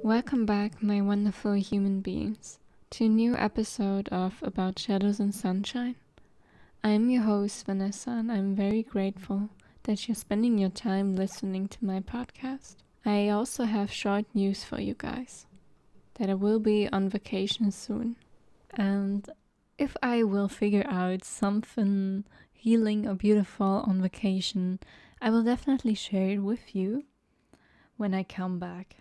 Welcome back, my wonderful human beings, to a new episode of About Shadows and Sunshine. I'm your host, Vanessa, and I'm very grateful that you're spending your time listening to my podcast. I also have short news for you guys, that I will be on vacation soon. And if I will figure out something healing or beautiful on vacation, I will definitely share it with you when I come back.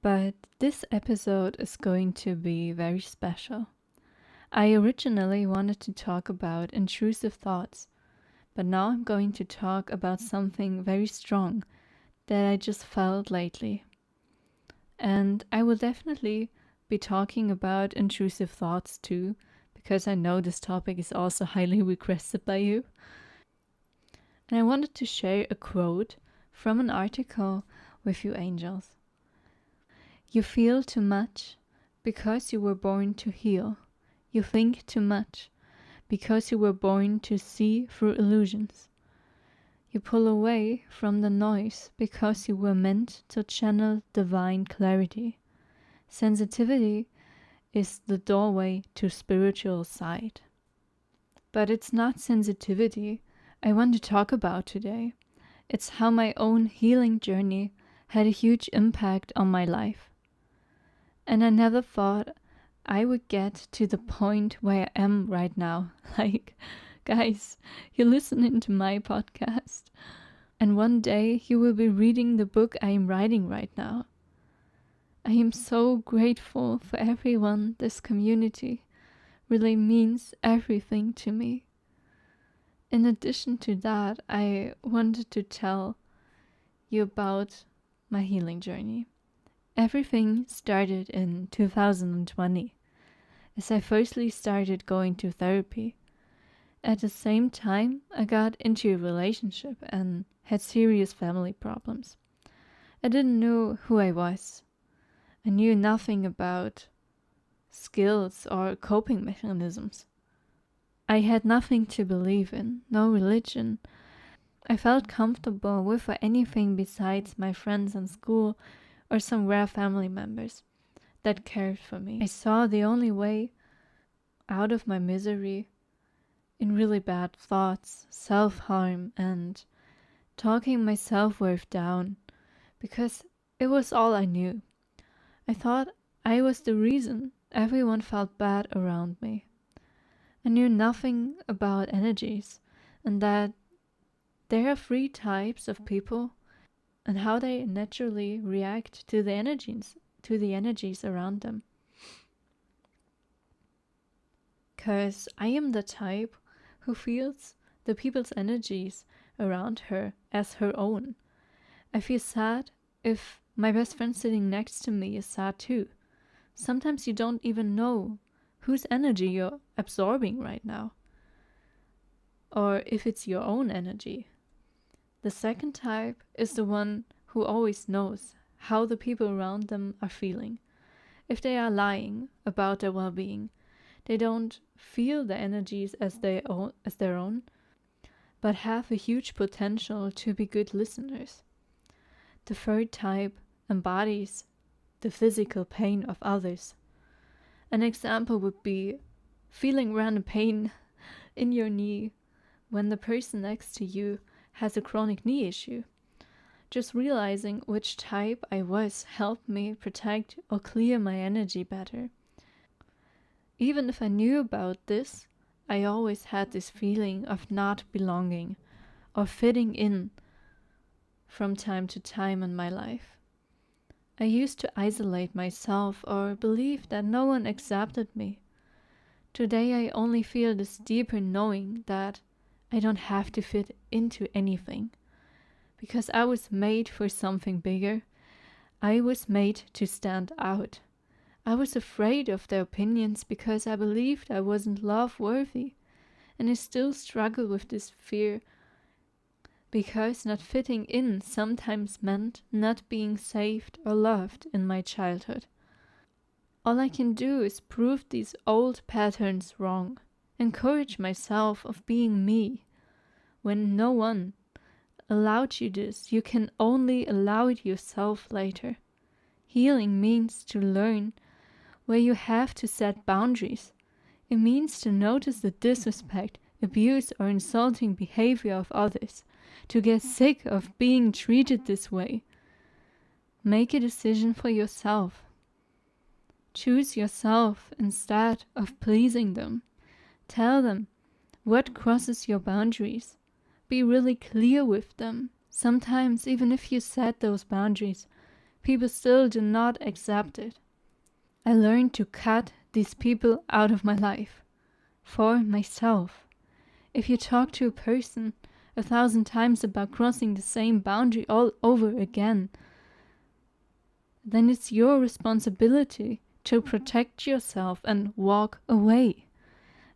But this episode is going to be very special. I originally wanted to talk about intrusive thoughts, but now I'm going to talk about something very strong that I just felt lately. And I will definitely be talking about intrusive thoughts too, because I know this topic is also highly requested by you. And I wanted to share a quote from an article with you angels. You feel too much because you were born to heal. You think too much because you were born to see through illusions. You pull away from the noise because you were meant to channel divine clarity. Sensitivity is the doorway to spiritual sight. But it's not sensitivity I want to talk about today. It's how my own healing journey had a huge impact on my life. And I never thought I would get to the point where I am right now. Like, guys, you're listening to my podcast. And one day you will be reading the book I am writing right now. I am so grateful for everyone. This community really means everything to me. In addition to that, I wanted to tell you about my healing journey. Everything started in 2020, as I firstly started going to therapy. At the same time, I got into a relationship and had serious family problems. I didn't know who I was. I knew nothing about skills or coping mechanisms. I had nothing to believe in, no religion. I felt comfortable with anything besides my friends in school or some rare family members that cared for me. I saw the only way out of my misery in really bad thoughts, self-harm, and talking my self-worth down, because it was all I knew. I thought I was the reason everyone felt bad around me. I knew nothing about energies, and that there are 3 types of people and how they naturally react to the energies around them. 'Cause I am the type who feels the people's energies around her as her own. I feel sad if my best friend sitting next to me is sad too. Sometimes you don't even know whose energy you're absorbing right now, or if it's your own energy. The second type is the one who always knows how the people around them are feeling. If they are lying about their well-being, they don't feel the energies as their own, but have a huge potential to be good listeners. The third type embodies the physical pain of others. An example would be feeling random pain in your knee when the person next to you has a chronic knee issue. Just realizing which type I was helped me protect or clear my energy better. Even if I knew about this, I always had this feeling of not belonging or fitting in from time to time in my life. I used to isolate myself or believe that no one accepted me. Today I only feel this deeper knowing that I don't have to fit into anything, because I was made for something bigger. I was made to stand out. I was afraid of their opinions because I believed I wasn't love-worthy, and I still struggle with this fear, because not fitting in sometimes meant not being saved or loved in my childhood. All I can do is prove these old patterns wrong, encourage myself of being me. When no one allowed you this, you can only allow it yourself later. Healing means to learn where you have to set boundaries. It means to notice the disrespect, abuse, or insulting behavior of others, to get sick of being treated this way. Make a decision for yourself. Choose yourself instead of pleasing them. Tell them what crosses your boundaries. Be really clear with them. Sometimes, even if you set those boundaries, people still do not accept it. I learned to cut these people out of my life. For myself. If you talk to a person 1,000 times about crossing the same boundary all over again, then it's your responsibility to protect yourself and walk away.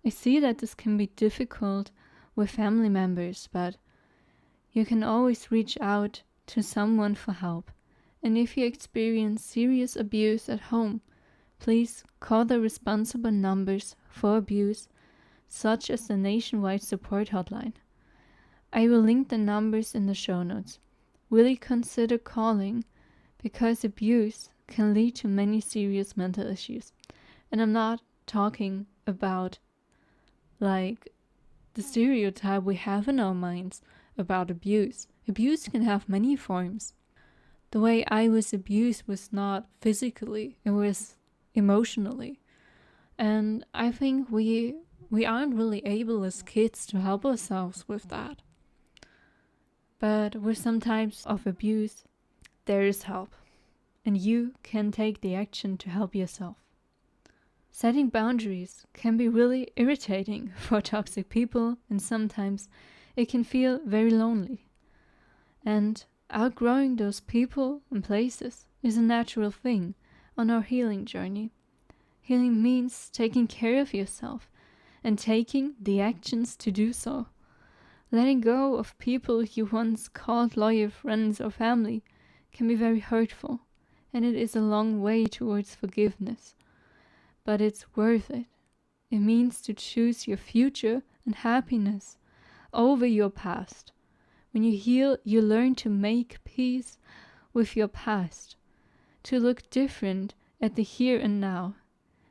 I see that this can be difficult with family members, but you can always reach out to someone for help. And if you experience serious abuse at home, please call the responsible numbers for abuse, such as the nationwide support hotline. I will link the numbers in the show notes. Really consider calling, because abuse can lead to many serious mental issues. And I'm not talking about like the stereotype we have in our minds about abuse. Abuse can have many forms. The way I was abused was not physically, it was emotionally. And I think we aren't really able as kids to help ourselves with that. But with some types of abuse, there is help. And you can take the action to help yourself. Setting boundaries can be really irritating for toxic people, and sometimes it can feel very lonely. And outgrowing those people and places is a natural thing on our healing journey. Healing means taking care of yourself and taking the actions to do so. Letting go of people you once called loyal friends or family can be very hurtful, and it is a long way towards forgiveness. But it's worth it. It means to choose your future and happiness over your past. When you heal, you learn to make peace with your past, to look different at the here and now.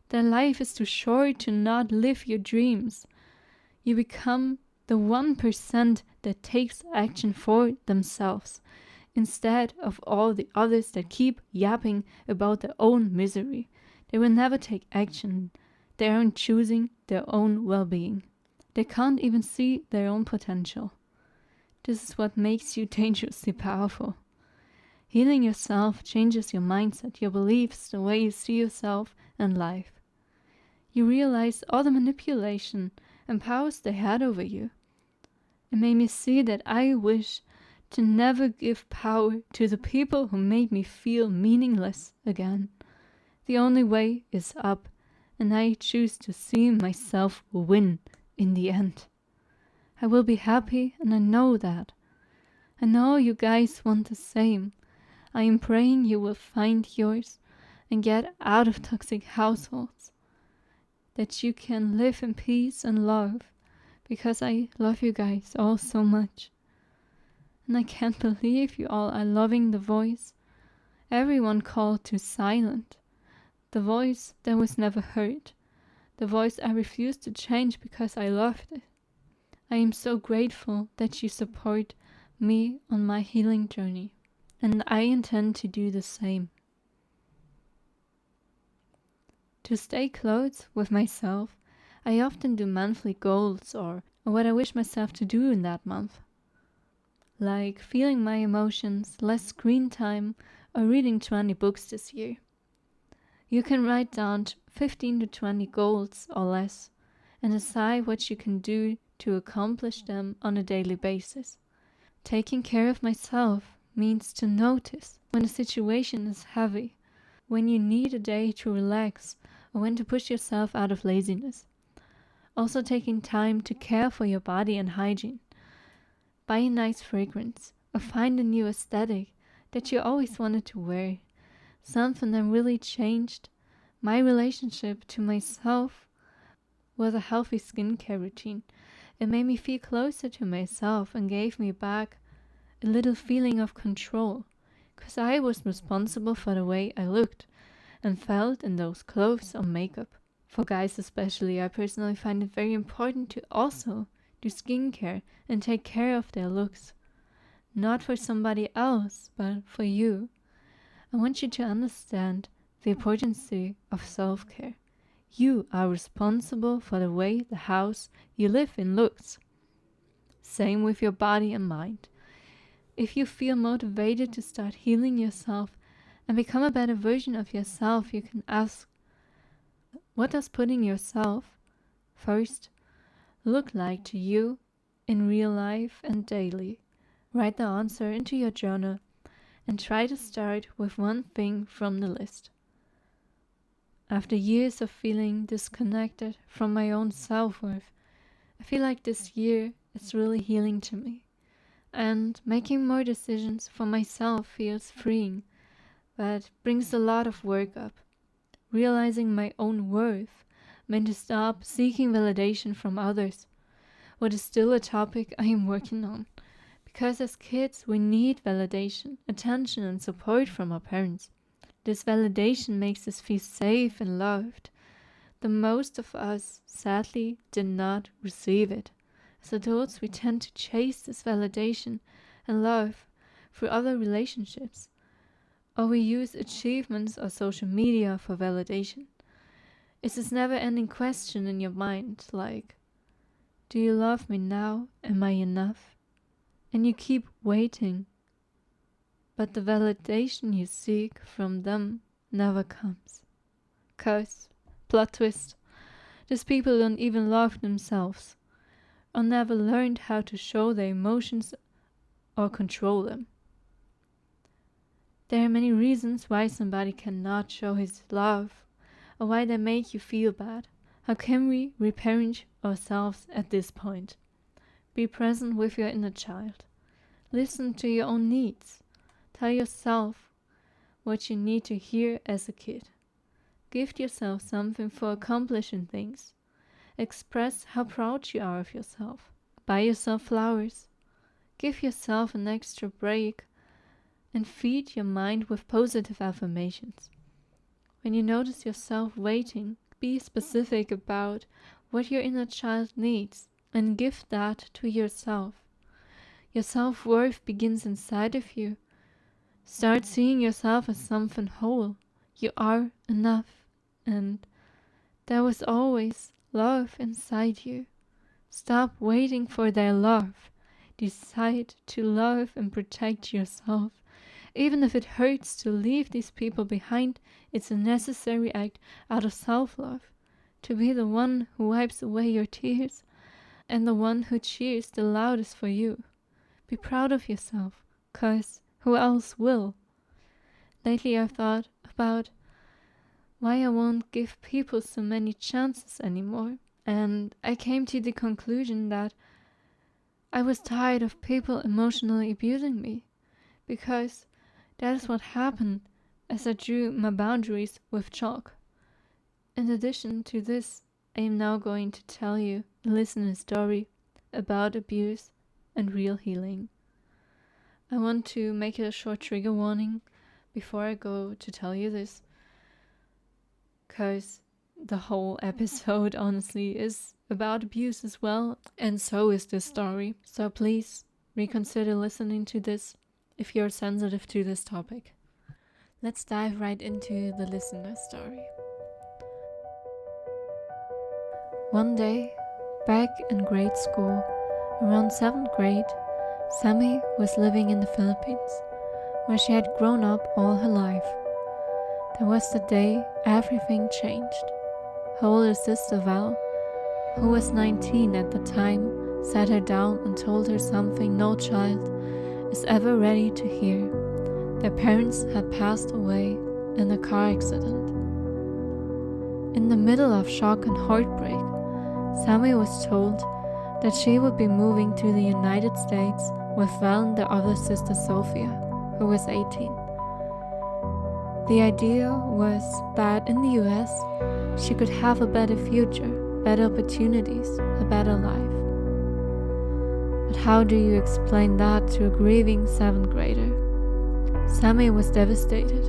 That life is too short to not live your dreams. You become the 1% that takes action for themselves, instead of all the others that keep yapping about their own misery. They will never take action. They aren't choosing their own well-being. They can't even see their own potential. This is what makes you dangerously powerful. Healing yourself changes your mindset, your beliefs, the way you see yourself and life. You realize all the manipulation and powers they had over you. It made me see that I wish to never give power to the people who made me feel meaningless again. The only way is up, and I choose to see myself win in the end. I will be happy, and I know that. I know you guys want the same. I am praying you will find yours and get out of toxic households. That you can live in peace and love, because I love you guys all so much. And I can't believe you all are loving the voice everyone called to silent. The voice that was never heard. The voice I refused to change because I loved it. I am so grateful that you support me on my healing journey, and I intend to do the same. To stay close with myself, I often do monthly goals or what I wish myself to do in that month. Like feeling my emotions, less screen time, or reading 20 books this year. You can write down 15 to 20 goals or less and decide what you can do to accomplish them on a daily basis. Taking care of myself means to notice when a situation is heavy, when you need a day to relax, or when to push yourself out of laziness. Also taking time to care for your body and hygiene. Buy a nice fragrance, or find a new aesthetic that you always wanted to wear. Something that really changed my relationship to myself was a healthy skincare routine. It made me feel closer to myself and gave me back a little feeling of control. 'cause I was responsible for the way I looked and felt in those clothes or makeup. For guys especially, I personally find it very important to also do skincare and take care of their looks. Not for somebody else, but for you. I want you to understand the importance of self-care. You are responsible for the way the house you live in looks. Same with your body and mind. If you feel motivated to start healing yourself and become a better version of yourself, you can ask, what does putting yourself first look like to you in real life and daily? Write the answer into your journal and try to start with one thing from the list. After years of feeling disconnected from my own self-worth, I feel like this year is really healing to me. And making more decisions for myself feels freeing, but brings a lot of work up. Realizing my own worth meant to stop seeking validation from others, what is still a topic I am working on. Because as kids, we need validation, attention, and support from our parents. This validation makes us feel safe and loved. The most of us, sadly, did not receive it. As adults, we tend to chase this validation and love through other relationships, or we use achievements or social media for validation. It's this never-ending question in your mind, like, do you love me now? Am I enough? And you keep waiting, but the validation you seek from them never comes. 'Cause, plot twist, these people don't even love themselves, or never learned how to show their emotions or control them. There are many reasons why somebody cannot show his love, or why they make you feel bad. How can we reparent ourselves at this point? Be present with your inner child. Listen to your own needs. Tell yourself what you need to hear as a kid. Gift yourself something for accomplishing things. Express how proud you are of yourself. Buy yourself flowers. Give yourself an extra break and feed your mind with positive affirmations. When you notice yourself waiting, be specific about what your inner child needs and give that to yourself. Your self-worth begins inside of you. Start seeing yourself as something whole. You are enough, and there was always love inside you. Stop waiting for their love. Decide to love and protect yourself. Even if it hurts to leave these people behind, it's a necessary act out of self-love. To be the one who wipes away your tears and the one who cheers the loudest for you. Be proud of yourself, 'cause who else will? Lately I've thought about why I won't give people so many chances anymore, and I came to the conclusion that I was tired of people emotionally abusing me, because that is what happened as I drew my boundaries with chalk. In addition to this, I am now going to tell you a listener story about abuse and real healing. I want to make a short trigger warning before I go to tell you this, because the whole episode honestly is about abuse as well, and so is this story. So please reconsider listening to this if you're sensitive to this topic. Let's dive right into the listener story. One day, back in grade school, around 7th grade, Sammy was living in the Philippines, where she had grown up all her life. There was the day everything changed. Her older sister Val, who was 19 at the time, sat her down and told her something no child is ever ready to hear. Their parents had passed away in a car accident. In the middle of shock and heartbreak, Sammy was told that she would be moving to the United States with Val and their other sister Sophia, who was 18. The idea was that in the US, she could have a better future, better opportunities, a better life. But how do you explain that to a grieving 7th grader? Sammy was devastated.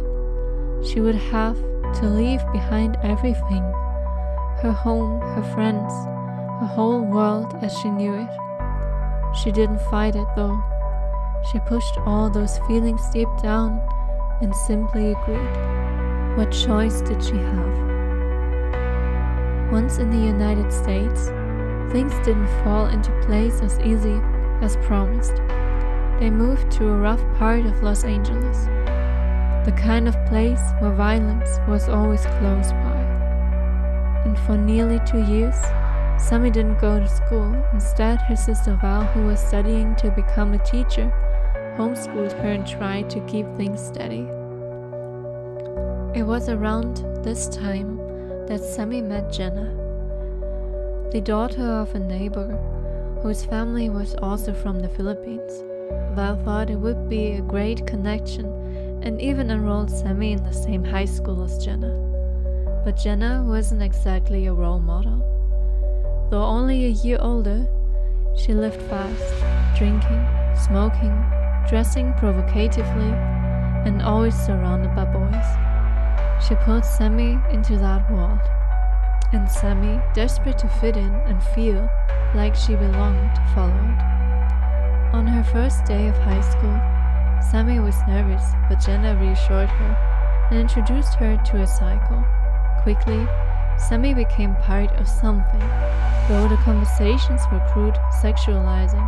She would have to leave behind everything, her home, her friends, her whole world as she knew it. She didn't fight it though. She pushed all those feelings deep down and simply agreed. What choice did she have? Once in the United States, things didn't fall into place as easy as promised. They moved to a rough part of Los Angeles, the kind of place where violence was always close by. And for nearly 2 years, Sammy didn't go to school. Instead, her sister Val, who was studying to become a teacher, homeschooled her and tried to keep things steady. It was around this time that Sammy met Jenna, the daughter of a neighbor whose family was also from the Philippines. Val thought it would be a great connection and even enrolled Sammy in the same high school as Jenna. But Jenna wasn't exactly a role model. Though only a year older, she lived fast, drinking, smoking, dressing provocatively, and always surrounded by boys. She pulled Sammy into that world. And Sammy, desperate to fit in and feel like she belonged, followed. On her first day of high school, Sammy was nervous, but Jenna reassured her and introduced her to a cycle. Quickly, Sammy became part of something, though the conversations were crude, sexualizing,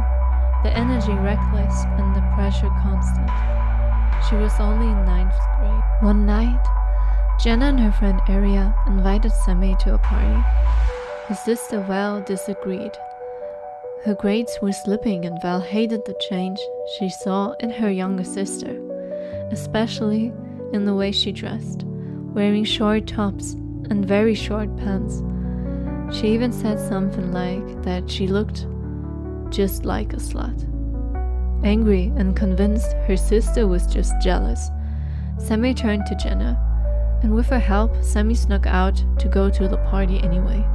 the energy reckless, and the pressure constant. She was only in 9th grade. One night, Jenna and her friend Aria invited Sammy to a party. His sister Val disagreed. Her grades were slipping and Val hated the change she saw in her younger sister, especially in the way she dressed, wearing short tops and very short pants. She even said something like that she looked just like a slut. Angry and convinced her sister was just jealous, Sammy turned to Jenna, and with her help, Sammy snuck out to go to the party anyway.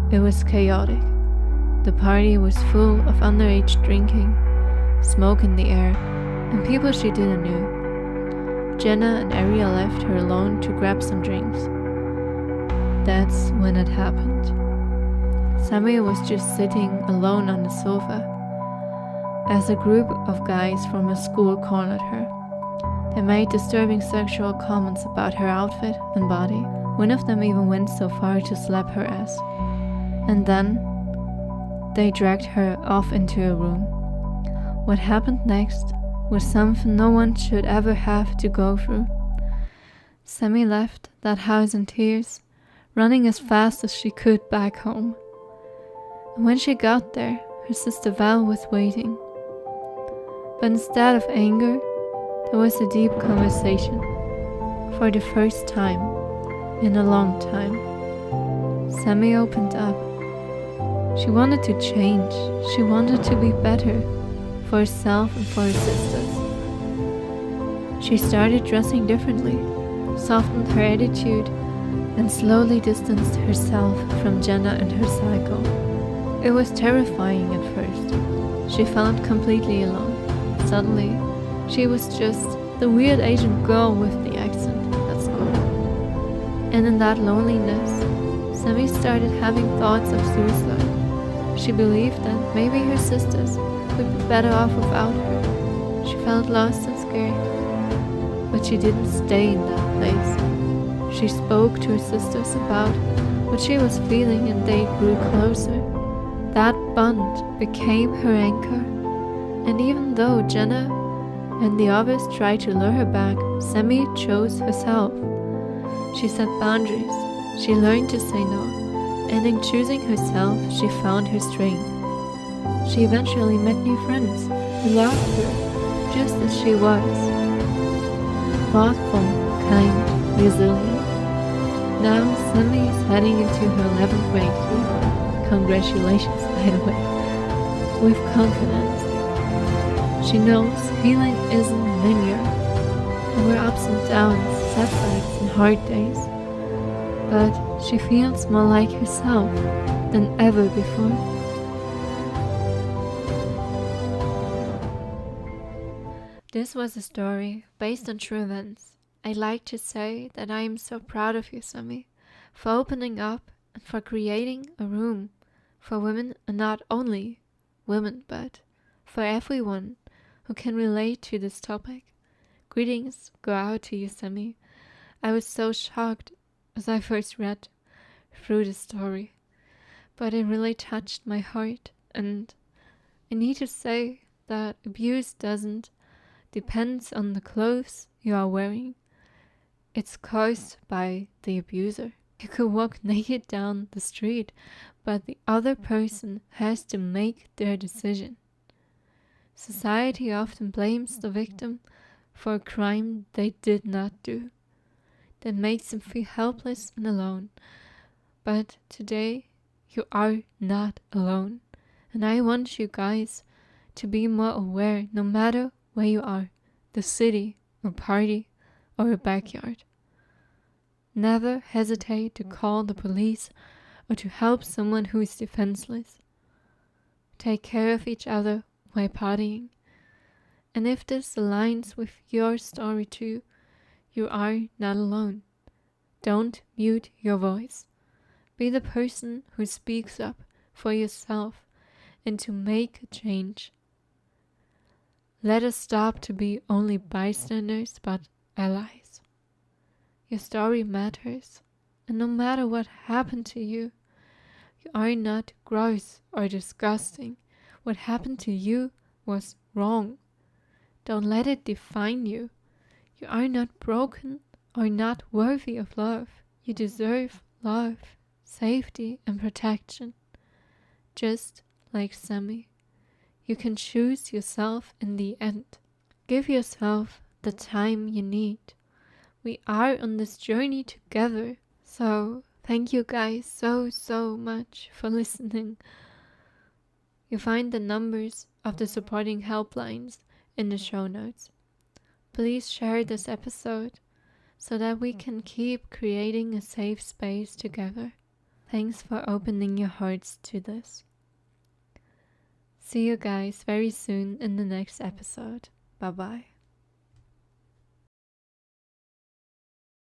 It was chaotic. The party was full of underage drinking, smoke in the air, and people she didn't know. Jenna and Aria left her alone to grab some drinks. That's when it happened. Sammy was just sitting alone on the sofa as a group of guys from her school cornered her. They made disturbing sexual comments about her outfit and body. One of them even went so far to slap her ass. And then they dragged her off into a room. What happened next was something no one should ever have to go through. Sammy left that house in tears, running as fast as she could back home. And when she got there, her sister Val was waiting. But instead of anger, there was a deep conversation. For the first time in a long time, Sammy opened up. She wanted to change. She wanted to be better for herself and for her sisters. She started dressing differently, softened her attitude, and slowly distanced herself from Jenna and her cycle. It was terrifying at first. She felt completely alone. Suddenly, she was just the weird Asian girl with the accent at school. And in that loneliness, Sammy started having thoughts of suicide. She believed that maybe her sisters would be better off without her. She felt lost and scared. But she didn't stay in that place. She spoke to her sisters about what she was feeling and they grew closer. That bond became her anchor. And even though Jenna and the others tried to lure her back, Sammy chose herself. She set boundaries. She learned to say no. And in choosing herself, she found her strength. She eventually met new friends who loved her just as she was. Thoughtful, kind, resilient. Now Sammy is heading into her 11th grade year. Congratulations, by the way. With confidence. She knows healing isn't linear. There were ups and downs, setbacks and hard days. But she feels more like herself than ever before. This was a story based on true events. I'd like to say that I am so proud of you, Sami, for opening up and for creating a room for women, and not only women, but for everyone who can relate to this topic. Greetings go out to you, Sami. I was so shocked as I first read through the story, but it really touched my heart, and I need to say that abuse doesn't depend on the clothes you are wearing. It's caused by the abuser. You could walk naked down the street, but the other person has to make their decision. Society often blames the victim for a crime they did not do. That makes them feel helpless and alone. But today, you are not alone. And I want you guys to be more aware no matter where you are, the city, or party, or a backyard. Never hesitate to call the police or to help someone who is defenseless. Take care of each other while partying. And if this aligns with your story too, you are not alone. Don't mute your voice. Be the person who speaks up for yourself and to make a change. Let us stop to be only bystanders but allies. Your story matters, and no matter what happened to you, you are not gross or disgusting. What happened to you was wrong. Don't let it define you. You are not broken or not worthy of love. You deserve love, safety, and protection. Just like Sami, you can choose yourself in the end. Give yourself the time you need. We are on this journey together. So thank you guys so much for listening. You find the numbers of the supporting helplines in the show notes. Please share this episode so that we can keep creating a safe space together. Thanks for opening your hearts to this. See you guys very soon in the next episode. Bye bye.